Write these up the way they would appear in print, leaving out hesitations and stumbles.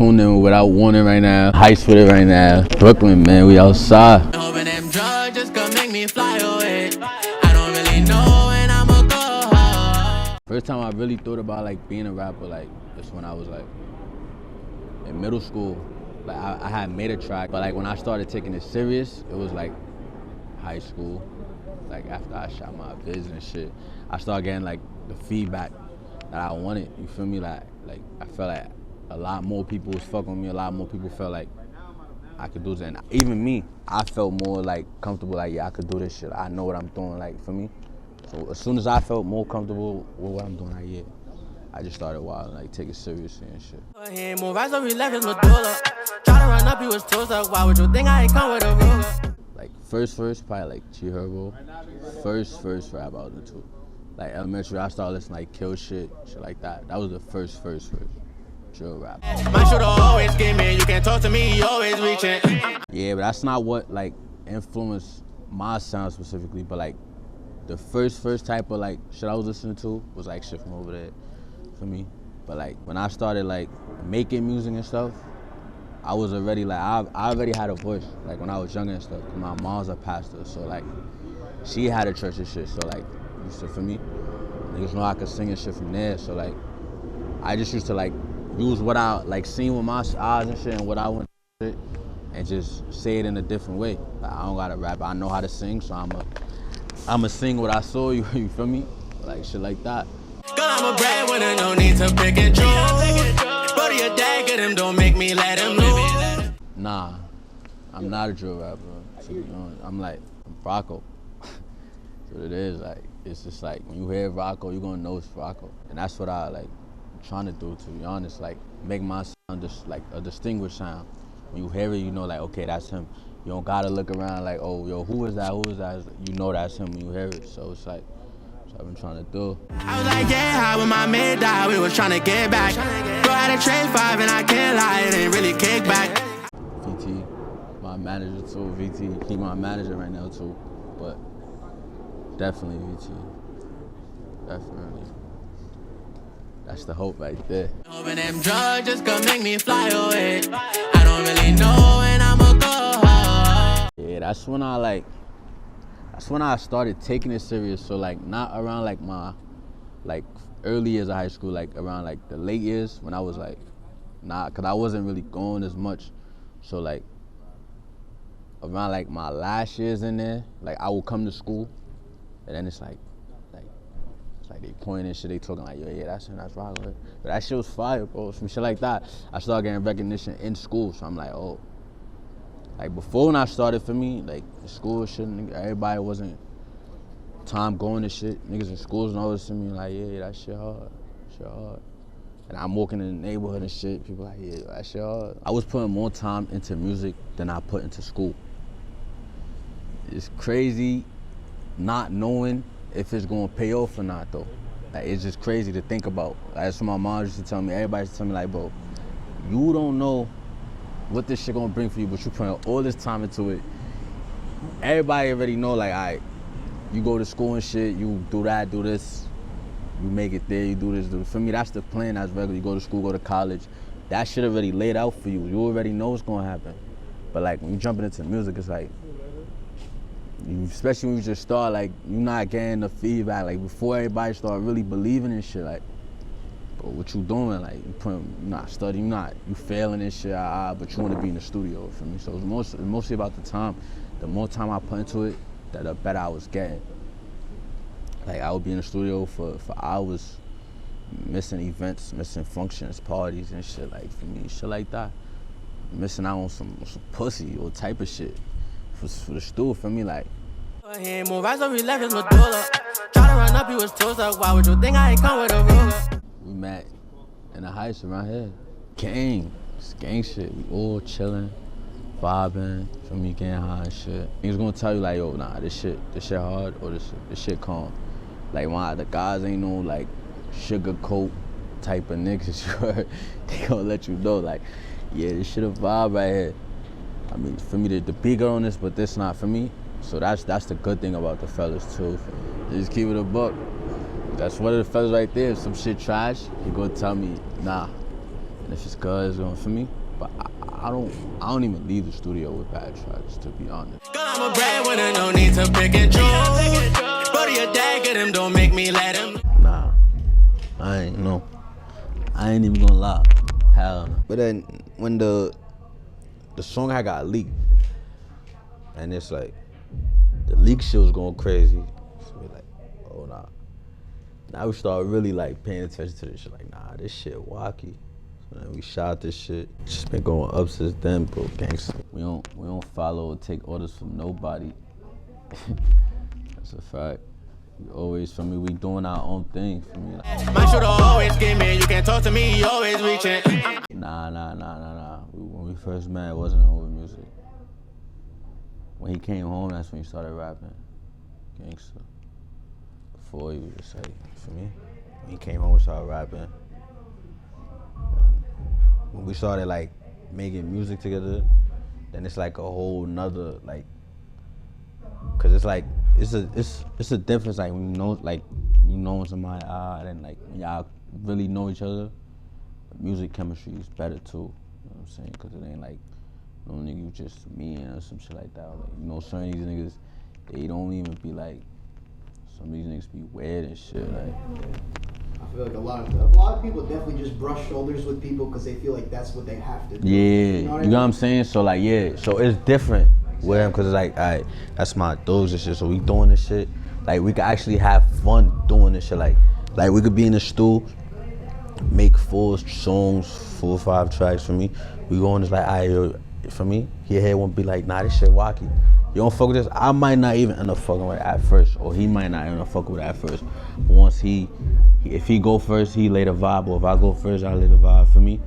tuned in without warning right now. Heights with it right now. Brooklyn, man, we outside. Hoping them drugs just gonna make me fly away. I don't really know when I'ma go home. First time I really thought about like being a rapper, like is when I was like in middle school. Like I had made a track, but like when I started taking it serious, it was like high school. Like after I shot my vids and shit, I started getting like the feedback that I wanted. You feel me? Like I felt like a lot more people was fucking with me. A lot more people felt like I could do this, and even me, I felt more like comfortable. Like yeah, I could do this shit. I know what I'm doing. Like for me. So as soon as I felt more comfortable with what I'm doing, like yeah, I just started wild, like take it seriously and shit. He ain't move right, so he left his medulla. Try to run up, he was toast up. Why would you think I ain't come with a ruler? Like first, probably like G Herbo. First rap I was into. Like elementary, I started listening like Kill shit like that. That was the first drill rap. My shooter always give me, you can't talk to me, he always reaching. Yeah, but that's not what like influenced my sound specifically, but like the first type of like shit I was listening to was like shit from over there for me. But like when I started like making music and stuff, I was already like, I already had a voice like when I was younger and stuff. My mom's a pastor, so like she had a church and shit, so like for me, niggas know I could sing and shit from there. So like I just used to like use what I like seen with my eyes and shit and what I want to shit and just say it in a different way. Like I don't gotta rap, I know how to sing, so I'ma sing what I saw, you feel me? Like shit like that. Girl, I'm a breadwinner, no need to pick and choose. Go to your dad, get him, don't make me let him lose. Nah, I'm not a drill rapper. So, you know, I'm Rocko. That's what it is. Like it's just like when you hear Rocko, you're gonna know it's Rocko, and that's what I like trying to do. To be honest, like make my sound just like a distinguished sound. When you hear it, you know like okay, that's him. You don't gotta look around like oh yo, who is that? Who is that? You know that's him when you hear it. So it's like that's what I've been trying to do. I was like yeah, how when my man died, we was trying to get back. Bro had a trade 5 and I can't lie, it ain't really kick back. VT, my manager too. VT, he my manager right now too, but definitely VT, definitely. That's the hope right there. Hoping them drugs just gonna make me fly away. I don't really know when I'ma go home. Yeah, that's when I started taking it serious. So like not around like my like early years of high school, like around like the late years when I was like cause I wasn't really going as much. So like around like my last years in there, like I would come to school and then it's like they pointing and shit, they talking like, yo, yeah, that's Rocko. But that shit was fire, bro. Some shit like that. I started getting recognition in school, so I'm like, oh. Like before when I started for me, like school shit, everybody wasn't time going to shit. Niggas in schools noticing me like, yeah, that shit hard. And I'm walking in the neighborhood and shit, people like, yeah, that shit hard. I was putting more time into music than I put into school. It's crazy not knowing if it's gonna pay off or not though. Like it's just crazy to think about. That's what my mom used to tell me, everybody used to tell me like, bro, you don't know what this shit gonna bring for you, but you putting all this time into it. Everybody already know like, alright, you go to school and shit, you do that, do this, you make it there, you do this, do this. For me, that's the plan, that's regular. You go to school, go to college. That shit already laid out for you. You already know what's gonna happen. But like when you jumping into music, it's like, especially when you just start, like, you're not getting the feedback. Like, before everybody start really believing in shit, like, but what you doing? Like, you not studying, you failing and shit, but you want to be in the studio for me. So it's mostly about the time. The more time I put into it, the better I was getting. Like, I would be in the studio for hours, missing events, missing functions, parties and shit, like, for me, shit like that. Missing out on some pussy or type of shit. For the stool, for me, like. He ain't move right, so he left his medulla. Try to run up, he was toast up. Why would you think I ain't come with a ruler? We met in the Heights around here. It's gang shit. We all chilling, vibing, for me, getting high and shit. He's gonna tell you like, yo, nah, this shit hard or this shit calm. Like the guys ain't no like sugarcoat type of niggas. They gonna let you know like, yeah, this shit a vibe right here. I mean, for me, the bigger on this, but this not for me. So that's the good thing about the fellas too. They just keep it a buck. That's one of the fellas right there. If some shit trash, he gonna tell me, nah. And If it's good, it's going for me. But I don't even leave the studio with bad tracks, to be honest. Girl, I'm a breadwinner, no need to pick and choose. Go to your dad, get him, don't make me let him. Nah, I ain't even gonna lie. Hell no. But then when the song had got leaked, and it's like, the leak shit was going crazy. So we like, oh nah. Now we start really like paying attention to this shit. Like, nah, this shit wacky. So then we shot this shit. Just been going up since then, bro. Gangsta. We don't follow or take orders from nobody. That's a fact. We always, for me, we doing our own thing. For me, like, My shooter always give me. You can't talk to me, you always reaching. Nah. When we first met, it wasn't over music. When he came home, that's when he started rapping. Gangsta. Before he was just like, for me, when he came home and started rapping. When we started like making music together, then it's like a whole nother like, cause it's like it's a difference like when you know somebody and like when y'all really know each other, the music chemistry is better too. You know what I'm saying? Cause it ain't like no nigga you just me or some shit like that. Like, you know, certain of these niggas, they don't even be like, some of these niggas be weird and shit. Like, I feel like a lot of people definitely just brush shoulders with people because they feel like that's what they have to do. yeah, you know what I'm saying? So like, yeah, so it's different with him because it's like, all right, that's my dogs and shit. So we doing this shit. Like, we could actually have fun doing this shit. Like we could be in the stool, make 4 songs, 4 or 5 tracks for me. We go on this like, all right, for me, your head won't be like, nah, this shit wacky. You don't fuck with this, I might not even end up fucking with it at first, or he might not end up fucking with it at first. But once if he go first, he lay the vibe, or if I go first, I lay the vibe for me.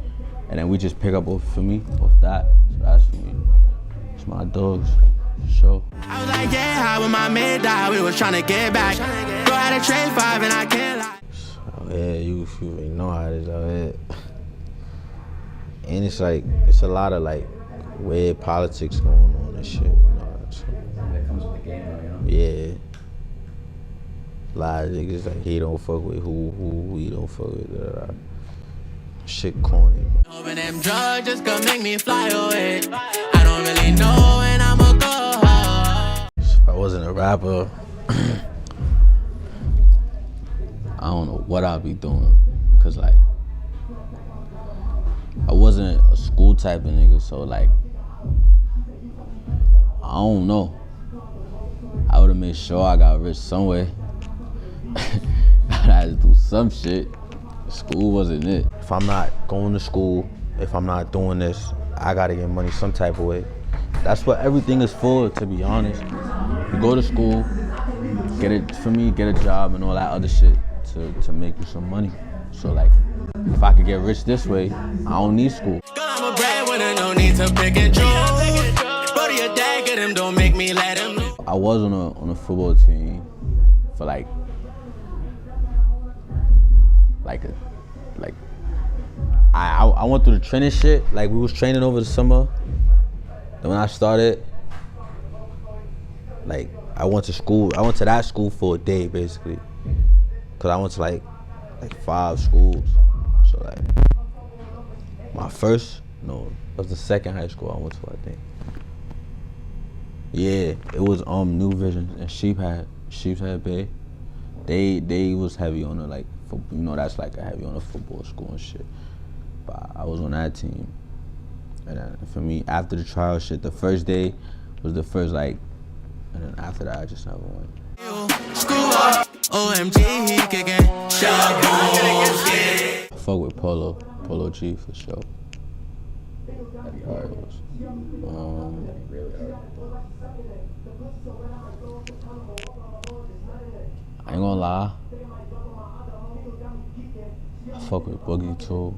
And then we just pick up off that. So that's for me. It's my dogs, for sure. I was like, yeah, how when my man died, we was trying to get back. Bro, I had a trade 5 and I can't lie. Oh yeah, you already know how it is out here. And it's like, it's a lot of like weird politics going on and shit, you know. So, That comes with the game, though, you know? yeah. A lot of niggas like he don't fuck with who he don't fuck with. Shit corny. Hoping them drugs just gonna make me fly away. I don't really know when I'ma go home. If I wasn't a rapper, I don't know what I'd be doing. Cause like, I wasn't a school type of nigga, so like, I don't know. I would've made sure I got rich some way. I had to do some shit. School wasn't it. If I'm not going to school, if I'm not doing this, I gotta get money some type of way. That's what everything is for, to be honest. You go to school, get a job and all that other shit to make you some money. So like, if I could get rich this way, I don't need school. Girl, I'm a breadwinner, no need to pick and choose. Go to your dad, get him, don't make me let him. I was on a football team for like I went through the training shit. Like, we was training over the summer. Then when I started, like, I went to that school for a day basically, cause I went to like 5 schools. So like, it was the second high school I went to, I think. Yeah, it was New Vision and Sheepshead Bay. They was heavy on the like, you know, that's like a heavy on the football school and shit. But I was on that team. And then for me, after the trial shit, the first day was the first like, and then after that I just never went. Screw up, OMG, he kicking. I fuck with Polo G for sure. I ain't gonna lie, I fuck with Boogie too.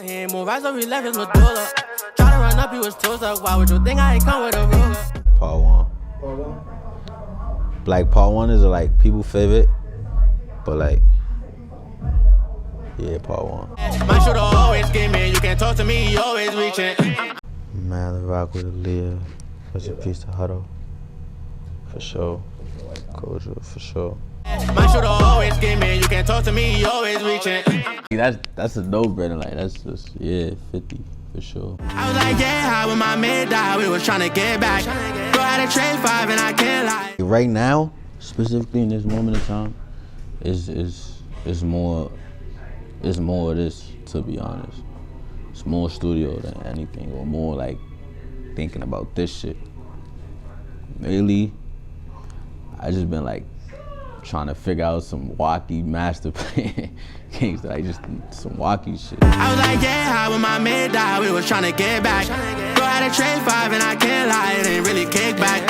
He ain't move right, so we left his medulla. Try to run up, he was too stuck. Why would you think I ain't come with a ruler? Part 1. Like, part 1 is like people favorite, but like, yeah, part 1. My shooter always give me. You can't talk to me, you always reaching. Man, the rock with Aaliyah. Such a piece to Huddle. For sure. Culture, for sure. My shooter always give me, you can't talk to me, you always reaching. That's a no-brainer. Like that's just 50 for sure. I was like, yeah, how when my man died, we was trying to get back. Bro, had a trade 5 and I can't lie. Right now, specifically in this moment of time, is more of this, to be honest. It's more studio than anything, or more like thinking about this shit. Lately, I just been like trying to figure out some wacky master plan games that I just some wacky shit. I was like, yeah, how when my man died, we was trying to get back. Bro, had a trade 5 and I can't lie, it ain't really kick back.